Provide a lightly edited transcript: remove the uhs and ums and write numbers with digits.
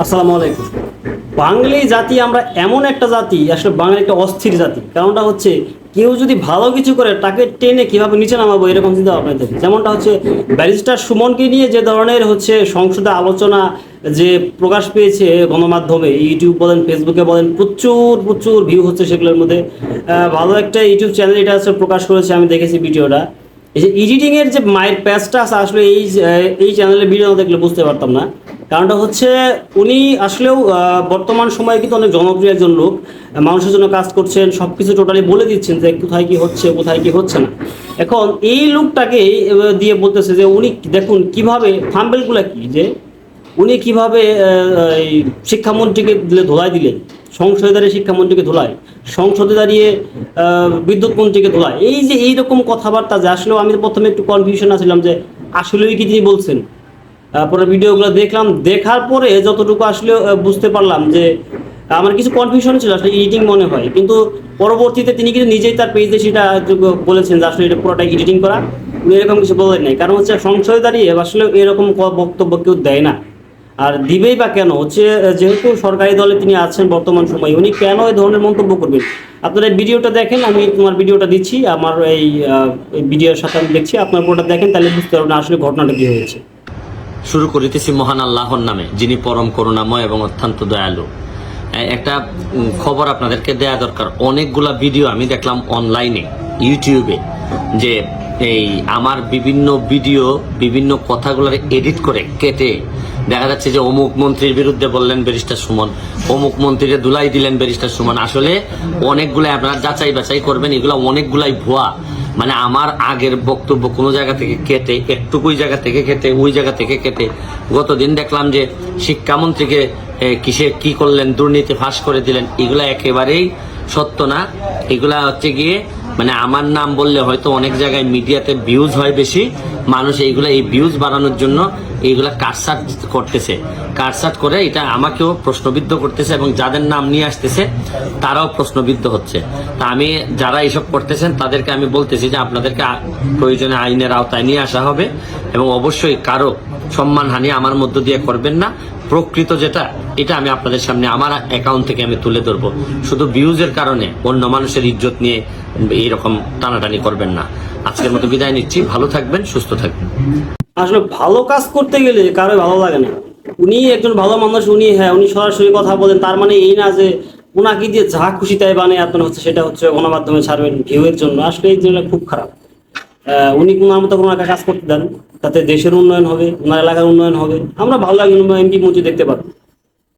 আসসালামু আলাইকুম। বাঙালি জাতি আমরা এমন একটা জাতি, আসলে বাঙালি একটা অস্থির জাতি। কারণটা হচ্ছে কেউ যদি ভালো কিছু করে তাকে টেনে কিভাবে নিচে নামাবো এরকম চিন্তা ভাবনা থাকে। যেমনটা হচ্ছে ব্যারিস্টার সুমনকে নিয়ে যে ধরনের হচ্ছে সংসদে আলোচনা যে প্রকাশ পেয়েছে গণমাধ্যমে, ইউটিউব বলেন ফেসবুকে বলেন, প্রচুর প্রচুর ভিউ হচ্ছে সেগুলোর মধ্যে। ভালো একটা ইউটিউব চ্যানেল এটা হচ্ছে প্রকাশ করেছে, আমি দেখেছি ভিডিওটা। এই যে এডিটিংয়ের যে মায়ের প্যাচটা আছে, আসলে এই চ্যানেলের ভিডিও দেখলে বুঝতে পারতাম না। কারণটা হচ্ছে উনি আসলেও বর্তমান সময়ে কিন্তু অনেক জনপ্রিয় একজন লোক, মানুষের জন্য কাজ করছেন, সব কিছু টোটালি বলে দিচ্ছেন যে কোথায় কি হচ্ছে কোথায় কি হচ্ছে না। এখন এই লোকটাকে দিয়ে বলতেছে যে উনি দেখুন কিভাবে থাম্বেলগুলো কি, যে উনি কিভাবে এই শিক্ষামন্ত্রীকে ধোলাই দিলেন, সংসদে দাঁড়িয়ে শিক্ষামন্ত্রীকে ধোলায়, সংসদে দাঁড়িয়ে বিদ্যুৎ মন্ত্রীকে ধোলায়। এই যে এইরকম কথাবার্তা, যে আসলেও আমি প্রথমে একটু কনফিউশন আছিলাম যে আসলেই কি তিনি বলছেন। পরে ভিডিওগুলো দেখলাম, দেখার পরে যতটুকু আসলে বুঝতে পারলাম যে আমার কিছু কনফিউশন ছিল, আসলে এডিটিং মনে হয়, কিন্তু পরবর্তীতে তিনি কিন্তু নিজেই তার পেজে সেটা বলেছেন যে আসলে এটা পুরোটাই এডিটিং করা। উনি এরকম কিছু বলেন নাই, কারণ হচ্ছে সংসদে দাঁড়িয়ে আসলে এরকম বক্তব্য কেউ দেয় না। আর দিবেই বা কেন, হচ্ছে যেহেতু সরকারি দলে তিনি আছেন বর্তমান সময়ে, উনি কেন এই ধরনের মন্তব্য করবেন? আপনারা এই ভিডিওটা দেখেন, আমি তোমার ভিডিওটা দিচ্ছি, আমার এই ভিডিওর সাথে আমি দেখছি, আপনার পুরোটা দেখেন, তাহলে বুঝতে পারবেন আসলে ঘটনাটা কি হয়েছে। শুরু করিতেছি মহান আল্লাহর নামে, যিনি পরম করুণাময় এবং অত্যন্ত দয়ালু। একটা খবর আপনাদেরকে দেয়া দরকার। অনেকগুলা ভিডিও আমি দেখলাম অনলাইনে, ইউটিউবে, যে এই আমার বিভিন্ন ভিডিও বিভিন্ন কথাগুলোর এডিট করে কেটে দেখা যাচ্ছে যে অমুক মন্ত্রীর বিরুদ্ধে বললেন ব্যারিস্টার সুমন, অমুক মন্ত্রীকে ধুলাই দিলেন ব্যারিস্টার সুমন। আসলে অনেকগুলো আপনারা যাচাই বাছাই করবেন, এগুলো অনেকগুলাই ভুয়া। মানে আমার আগের বক্তব্য কোনো জায়গা থেকে কেটে, একটুকুই জায়গা থেকে কেটে, ওই জায়গা থেকে কেটে। গতদিন দেখলাম যে শিক্ষামন্ত্রীকে কিসে কি করলেন, দুর্নীতি ফাঁস করে দিলেন। এগুলা একেবারেই সত্য না। এগুলা হচ্ছে গিয়ে মানে আমার নাম বললে হয়তো অনেক জায়গায় মিডিয়াতে ভিউজ হয় বেশি, মানুষ এইগুলা এই ভিউজ বাড়ানোর জন্য এইগুলা কাটসাট করতেছে, কাটসাট করে এটা আমাকেও প্রশ্নবিদ্ধ করতেছে, এবং যাদের নাম নিয়ে আসতেছে তারাও প্রশ্নবিদ্ধ হচ্ছে। তা আমি যারা এইসব করতেছেন তাদেরকে আমি বলতেছি যে আপনাদেরকে প্রয়োজনে আইনের আওতায় নিয়ে আসা হবে, এবং অবশ্যই কারো সম্মানহানি আমার মধ্য দিয়ে করবেন না। প্রকৃত যেটা, এটা আমি আপনাদের সামনে আমার অ্যাকাউন্ট থেকে আমি তুলে ধরবো। শুধু ভিউজের কারণে অন্য মানুষের ইজ্জত নিয়ে এইরকম টানাটানি করবেন না। আজকের মতো বিদায় নিচ্ছি। ভালো থাকবেন, সুস্থ থাকবেন। আসলে ভালো কাজ করতে গেলে কারো ভালো লাগে না। উনি একজন ভালো মানুষ, উনি সরাসরি কথা বলেন, তার মানে এই না যে ওনাকে দিয়ে যা খুশি তাই বানিয়ে আপনার হচ্ছে সেটা হচ্ছে গণমাধ্যমে ছাড়বেন ভিউয়ের জন্য। আসলে এই জিনিসটা খুব খারাপ। উনি ওনার মতো কোনো একটা কাজ করতে দেন, তাতে দেশের উন্নয়ন হবে, ওনার এলাকার উন্নয়ন হবে, আমরা ভালো লাগে এমপি মন্ত্রী দেখতে পারবো।